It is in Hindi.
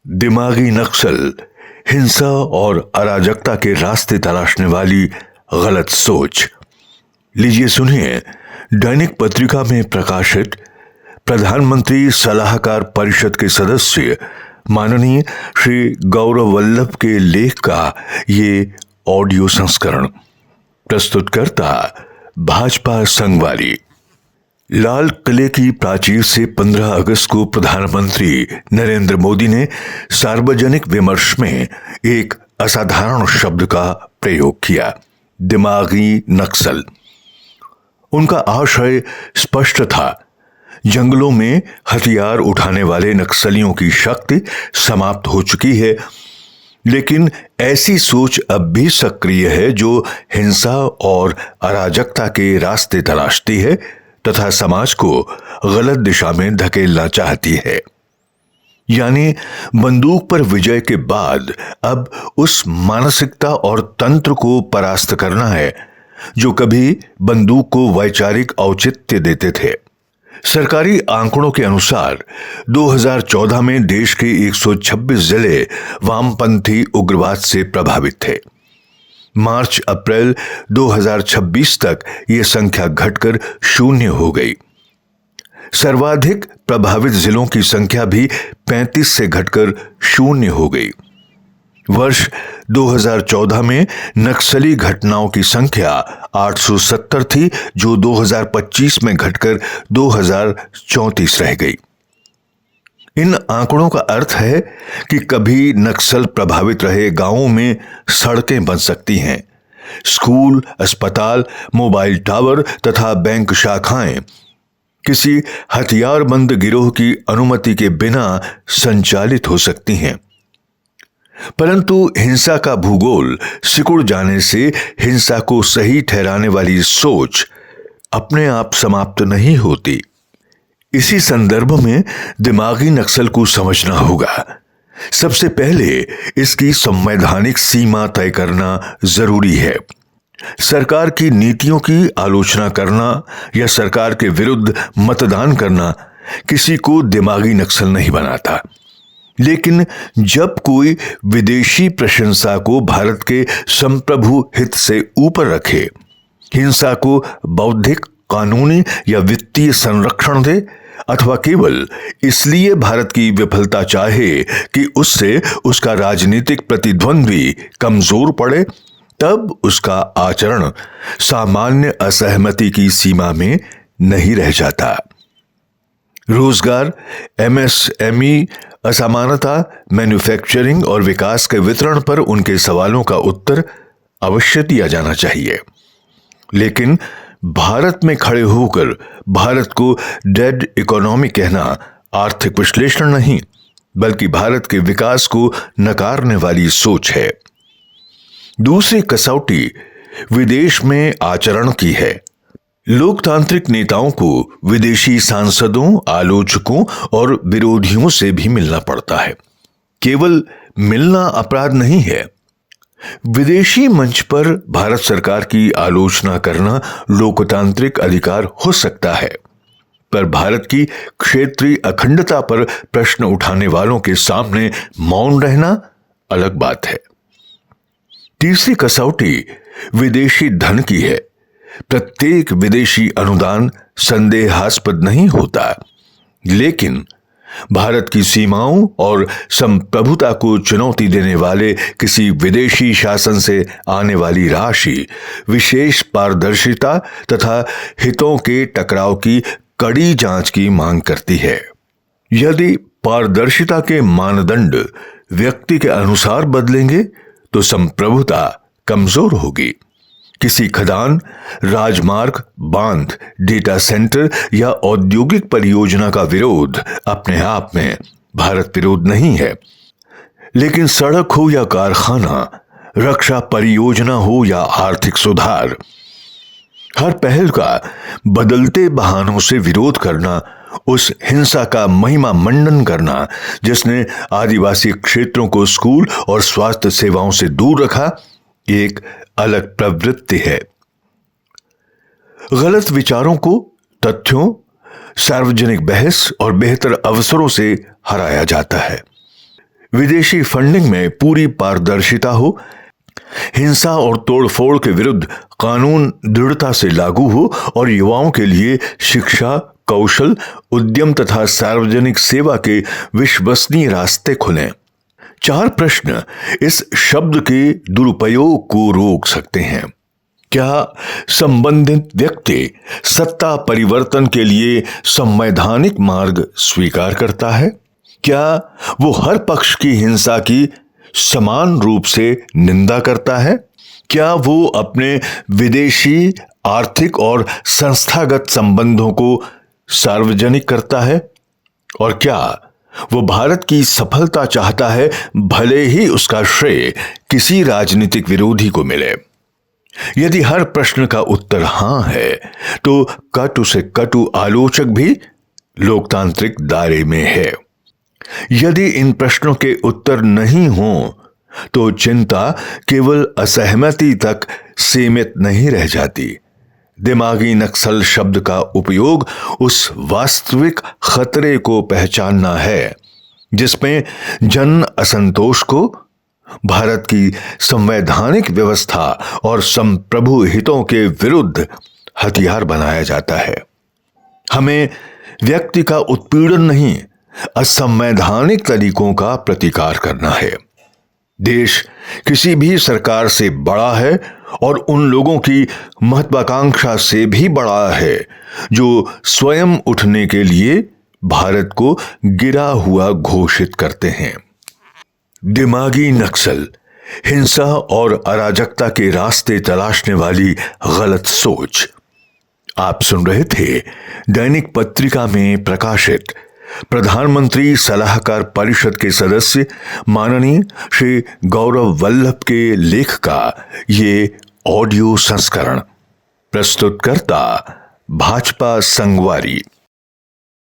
दिमागी नक्सल हिंसा और अराजकता के रास्ते तलाशने वाली गलत सोच। लीजिए सुनिए दैनिक पत्रिका में प्रकाशित प्रधानमंत्री सलाहकार परिषद के सदस्य माननीय श्री गौरव वल्लभ के लेख का ये ऑडियो संस्करण। प्रस्तुतकर्ता भाजपा संगवारी। लाल किले की प्राचीर से 15 अगस्त को प्रधानमंत्री नरेंद्र मोदी ने सार्वजनिक विमर्श में एक असाधारण शब्द का प्रयोग किया, दिमागी नक्सल। उनका आशय स्पष्ट था, जंगलों में हथियार उठाने वाले नक्सलियों की शक्ति समाप्त हो चुकी है, लेकिन ऐसी सोच अब भी सक्रिय है जो हिंसा और अराजकता के रास्ते तलाशती है तथा समाज को गलत दिशा में धकेलना चाहती है। यानी बंदूक पर विजय के बाद अब उस मानसिकता और तंत्र को परास्त करना है जो कभी बंदूक को वैचारिक औचित्य देते थे। सरकारी आंकड़ों के अनुसार 2014 में देश के 126 जिले वामपंथी उग्रवाद से प्रभावित थे। मार्च अप्रैल 2026 तक यह संख्या घटकर 0 हो गई। सर्वाधिक प्रभावित जिलों की संख्या भी 35 से घटकर 0 हो गई। वर्ष 2014 में नक्सली घटनाओं की संख्या 870 थी, जो 2025 में घटकर 2034 रह गई। इन आंकड़ों का अर्थ है कि कभी नक्सल प्रभावित रहे गांवों में सड़कें बन सकती हैं, स्कूल, अस्पताल, मोबाइल टावर तथा बैंक शाखाएं किसी हथियारबंद गिरोह की अनुमति के बिना संचालित हो सकती हैं। परंतु हिंसा का भूगोल सिकुड़ जाने से हिंसा को सही ठहराने वाली सोच अपने आप समाप्त नहीं होती। इसी संदर्भ में दिमागी नक्सल को समझना होगा। सबसे पहले इसकी संवैधानिक सीमा तय करना जरूरी है। सरकार की नीतियों की आलोचना करना या सरकार के विरुद्ध मतदान करना किसी को दिमागी नक्सल नहीं बनाता, लेकिन जब कोई विदेशी प्रशंसा को भारत के संप्रभु हित से ऊपर रखे, हिंसा को बौद्धिक, कानूनी या वित्तीय संरक्षण दे, अथवा केवल इसलिए भारत की विफलता चाहे कि उससे उसका राजनीतिक प्रतिद्वंद्वी कमजोर पड़े, तब उसका आचरण सामान्य असहमति की सीमा में नहीं रह जाता। रोजगार, एमएसएमई, असमानता, मैन्युफैक्चरिंग और विकास के वितरण पर उनके सवालों का उत्तर अवश्य दिया जाना चाहिए, लेकिन भारत में खड़े होकर भारत को डेड इकोनॉमी कहना आर्थिक विश्लेषण नहीं, बल्कि भारत के विकास को नकारने वाली सोच है। दूसरी कसौटी विदेश में आचरण की है। लोकतांत्रिक नेताओं को विदेशी सांसदों, आलोचकों और विरोधियों से भी मिलना पड़ता है। केवल मिलना अपराध नहीं है। विदेशी मंच पर भारत सरकार की आलोचना करना लोकतांत्रिक अधिकार हो सकता है, पर भारत की क्षेत्रीय अखंडता पर प्रश्न उठाने वालों के सामने मौन रहना अलग बात है। तीसरी कसौटी विदेशी धन की है। प्रत्येक विदेशी अनुदान संदेहास्पद नहीं होता, लेकिन भारत की सीमाओं और संप्रभुता को चुनौती देने वाले किसी विदेशी शासन से आने वाली राशि विशेष पारदर्शिता तथा हितों के टकराव की कड़ी जांच की मांग करती है। यदि पारदर्शिता के मानदंड व्यक्ति के अनुसार बदलेंगे तो संप्रभुता कमजोर होगी। किसी खदान, राजमार्ग, बांध, डेटा सेंटर या औद्योगिक परियोजना का विरोध अपने आप में भारत विरोध नहीं है, लेकिन सड़क हो या कारखाना, रक्षा परियोजना हो या आर्थिक सुधार, हर पहल का बदलते बहानों से विरोध करना, उस हिंसा का महिमा मंडन करना जिसने आदिवासी क्षेत्रों को स्कूल और स्वास्थ्य सेवाओं से दूर रखा, एक अलग प्रवृत्ति है। गलत विचारों को तथ्यों, सार्वजनिक बहस और बेहतर अवसरों से हराया जाता है। विदेशी फंडिंग में पूरी पारदर्शिता हो, हिंसा और तोड़फोड़ के विरुद्ध कानून दृढ़ता से लागू हो और युवाओं के लिए शिक्षा, कौशल, उद्यम तथा सार्वजनिक सेवा के विश्वसनीय रास्ते खुलें। 4 प्रश्न इस शब्द के दुरुपयोग को रोक सकते हैं। क्या संबंधित व्यक्ति सत्ता परिवर्तन के लिए संवैधानिक मार्ग स्वीकार करता है? क्या वो हर पक्ष की हिंसा की समान रूप से निंदा करता है? क्या वो अपने विदेशी आर्थिक और संस्थागत संबंधों को सार्वजनिक करता है? और क्या वो भारत की सफलता चाहता है, भले ही उसका श्रेय किसी राजनीतिक विरोधी को मिले? यदि हर प्रश्न का उत्तर हां है, तो कटु से कटु आलोचक भी लोकतांत्रिक दायरे में है। यदि इन प्रश्नों के उत्तर नहीं हों, तो चिंता केवल असहमति तक सीमित नहीं रह जाती। दिमागी नक्सल शब्द का उपयोग उस वास्तविक खतरे को पहचानना है जिसमें जन असंतोष को भारत की संवैधानिक व्यवस्था और संप्रभु हितों के विरुद्ध हथियार बनाया जाता है। हमें व्यक्ति का उत्पीड़न नहीं, असंवैधानिक तरीकों का प्रतिकार करना है। देश किसी भी सरकार से बड़ा है और उन लोगों की महत्वाकांक्षा से भी बड़ा है जो स्वयं उठने के लिए भारत को गिरा हुआ घोषित करते हैं। दिमागी नक्सल, हिंसा और अराजकता के रास्ते तलाशने वाली गलत सोच। आप सुन रहे थे दैनिक पत्रिका में प्रकाशित प्रधानमंत्री सलाहकार परिषद के सदस्य माननीय श्री गौरव वल्लभ के लेख का ये ऑडियो संस्करण। प्रस्तुतकर्ता भाजपा संगवारी।